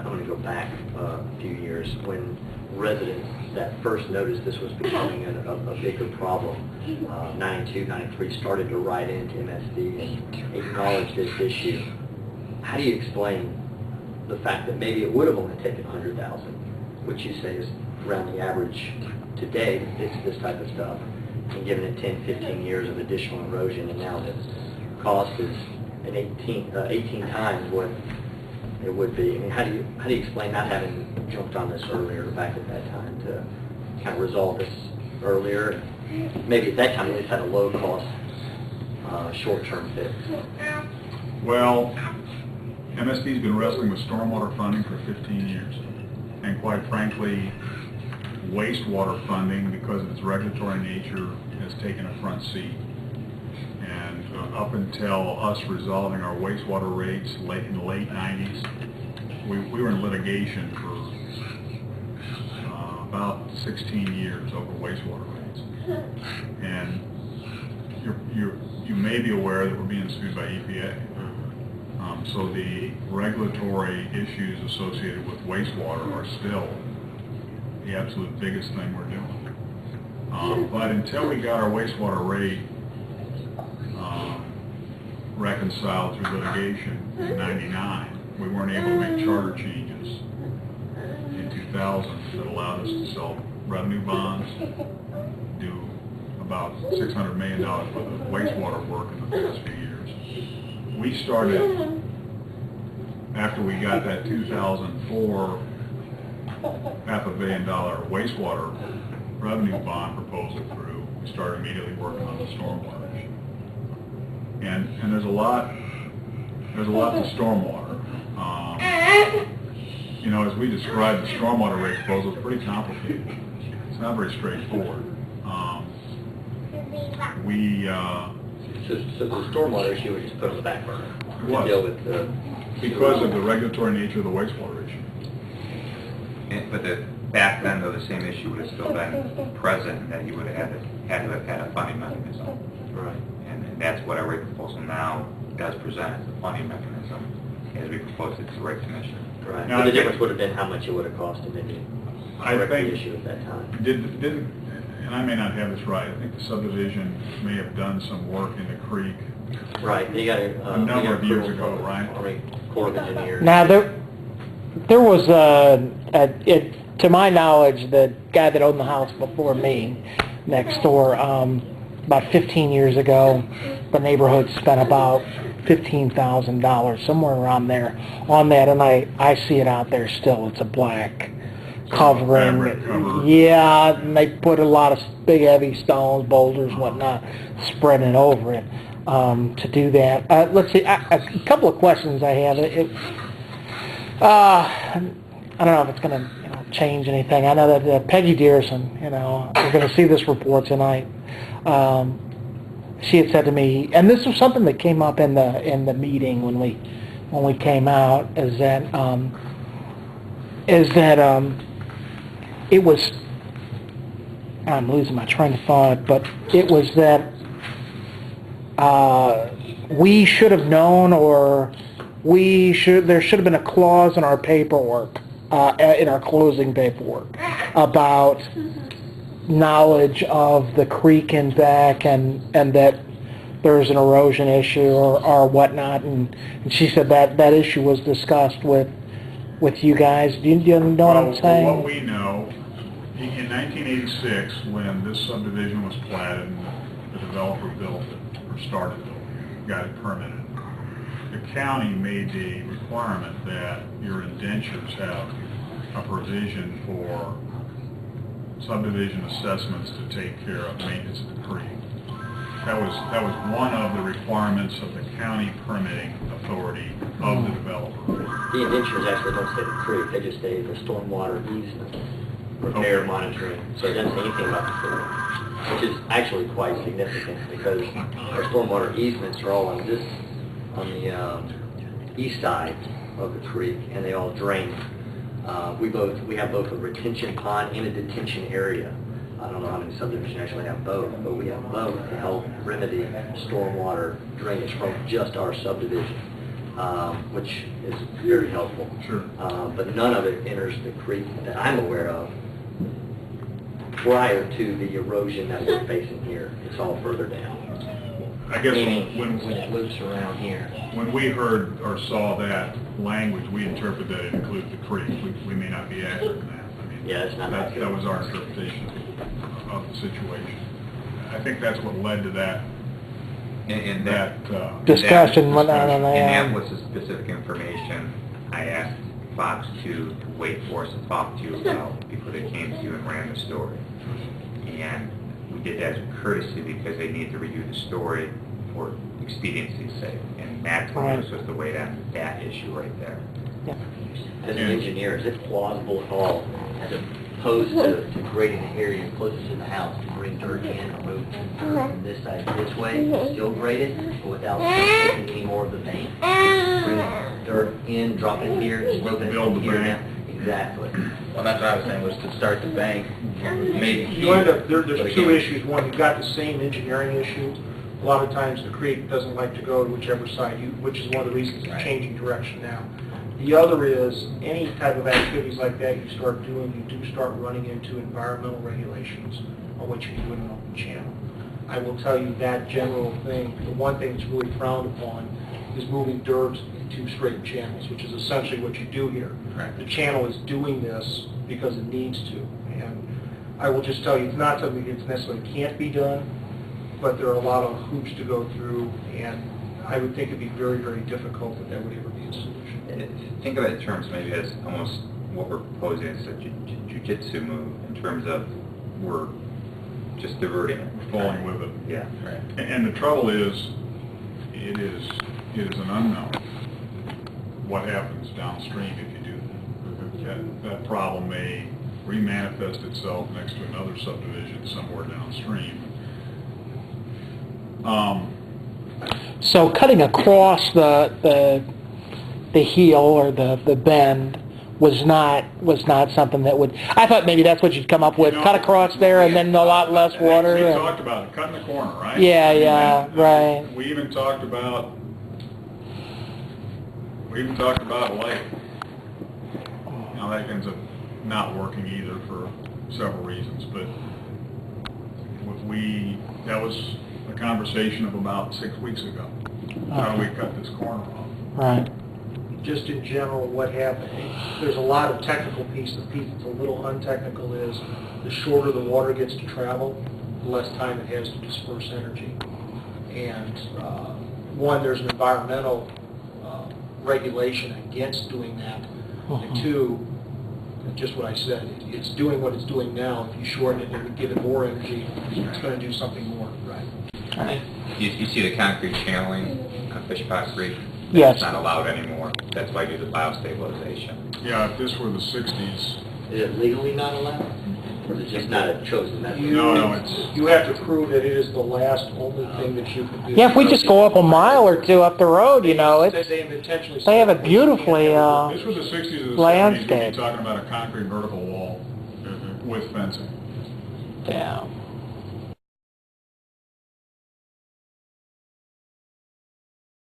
to go back a few years when residents that first noticed this was becoming a bigger problem. 92, 93 started to write into MSD and acknowledge this issue. How do you explain the fact that maybe it would have only taken 100,000, which you say is around the average today, it's this type of stuff, and given it 10, 15 years of additional erosion, and now the cost is an 18 times what it would be? I mean, how do you explain not having jumped on this earlier, back at that time, to kind of resolve this earlier? Maybe at that time they just had a low-cost, short-term fix. Well, MSD's been wrestling with stormwater funding for 15 years, and quite frankly, wastewater funding, because of its regulatory nature, has taken a front seat. And up until us resolving our wastewater rates in the late 90s, we were in litigation for about 16 years over wastewater rates. And you may be aware that we're being sued by EPA. So the regulatory issues associated with wastewater are still the absolute biggest thing we're doing. But until we got our wastewater rate reconciled through litigation in '99, we weren't able to make charter changes in 2000 that allowed us to sell revenue bonds, do about $600 million worth of wastewater work in the past few years. We started, after we got that 2004 $500 million wastewater revenue bond proposal through, we started immediately working on the stormwater issue. And there's a lot to stormwater. You know, as we described, the stormwater rate proposal is pretty complicated. It's not very straightforward. So the stormwater issue was just put on the back burner to deal with because of the regulatory nature of the wastewater issue. But back then, though, the same issue would have still been present, and that you would have had to have had a funding mechanism. Right. And that's what our rate proposal now does present as a funding mechanism, as we proposed it to the rate commission. Right. Now, the difference would have been how much it would have cost to maybe correct the issue at that time. And I may not have this right, I think the subdivision may have done some work in the creek. Right, they got a number of years ago, right? Army Corps of Engineers. Now, there was, to my knowledge, the guy that owned the house before me, next door, about 15 years ago, the neighborhood spent about $15,000, somewhere around there, on that, and I see it out there still. It's a black covering. Yeah, and they put a lot of big heavy stones, boulders, whatnot, spreading over it to do that. Let's see, a couple of questions I have. I don't know if it's going to change anything. I know that Peggy Dearson, we're going to see this report tonight. She had said to me, and this was something that came up in the meeting when we came out, is that it was, I'm losing my train of thought, but it was that we should have known, or there should have been a clause in our paperwork, in our closing paperwork, about knowledge of the creek and back, and that there's an erosion issue or whatnot, and she said that issue was discussed with you guys. Do you know what I'm saying? What we know, in 1986, when this subdivision was platted and the developer built it, or started building it, got it permitted, the county made the requirement that your indentures have a provision for subdivision assessments to take care of maintenance of the creek. That was one of the requirements of the county permitting authority of the developer. The indentures actually don't say the creek, they just say the stormwater easement, repair monitoring, so it doesn't say anything about the creek, which is actually quite significant because our stormwater easements are all on the east side of the creek, and they all drain. We have both a retention pond and a detention area. I don't know how many subdivisions actually have both, but we have both to help remedy stormwater drainage from just our subdivision. which is very helpful. Sure. But none of it enters the creek that I'm aware of prior to the erosion that we're facing here. It's all further down. I guess Meaning when when, it loops around here. when we heard or saw that language, we interpreted that it included the creek. We may not be accurate in that. I mean, Yeah, it's not accurate. that was our interpretation of the situation. I think that's what led to that, And that, Discussion went on and and that was the specific information I asked Fox 2 to wait for us to talk to you about before they came to you and ran the story. And we did that as a courtesy because they need to review the story for expediency's sake. And that told us was the way down to that issue right there. As an engineer, is it plausible at all, as opposed to grading the area closest to the house, to bring dirt in and move dirt from this side this way, still grade it, but without taking any more of the bank? Just bring dirt in, drop it here, slope it Build the from here bank. down? Exactly. Well, that's what I was saying, was to start the bank, maybe You end up, here. there's two issues. One, you've got the same engineering issue. A lot of times the creek doesn't like to go to whichever side you, which is one of the reasons it's Right. changing direction now. The other is, any type of activities like that you start doing, you do start running into environmental regulations on what you do in an open channel. I will tell you that general thing, the one thing that's really frowned upon is moving dirt into straight channels, which is essentially what you do here. Right. The channel is doing this because it needs to. And I will just tell you, it's not something that necessarily can't be done, but there are a lot of hoops to go through, and I would think it'd be very, very difficult if that would ever be a solution. Think of it in terms maybe as almost what we're proposing is a jujitsu move in terms of we're just diverting it. falling with it. Yeah. Right. And the trouble is, it is an unknown what happens downstream if you do that. That problem may remanifest itself next to another subdivision somewhere downstream. So cutting across the heel or the bend was not something that would. I thought maybe that's what you'd come up with. No. Cut across there and then a lot less water. We and- talked about it, cutting the corner, right? Yeah, And yeah, then, right. We even talked about a lake. Now that ends up not working either for several reasons, but that was a conversation of about 6 weeks ago. How do we cut this corner off? Right. Just in general, what happened, there's a lot of technical pieces. The piece that's a little untechnical is the shorter the water gets to travel, the less time it has to disperse energy. And one, there's an environmental regulation against doing that. And two, just what I said, it's doing what it's doing now. If you shorten it and give it more energy, it's going to do something more. Right. You see the concrete channeling on Fishpot Creek? Yes. It's not allowed anymore. That's why you do the biostabilization. Yeah, if this were the 60s, Is it legally not allowed? Or is it just not a chosen method? No, it's- You have to prove that it is the last only thing that you can do. Yeah, if we just go up a mile or two up the road, you know, They it's intentionally they have it said, beautifully. if this was the 60s or the 70s, we'd Landscape. be talking about a concrete vertical wall with fencing. Yeah.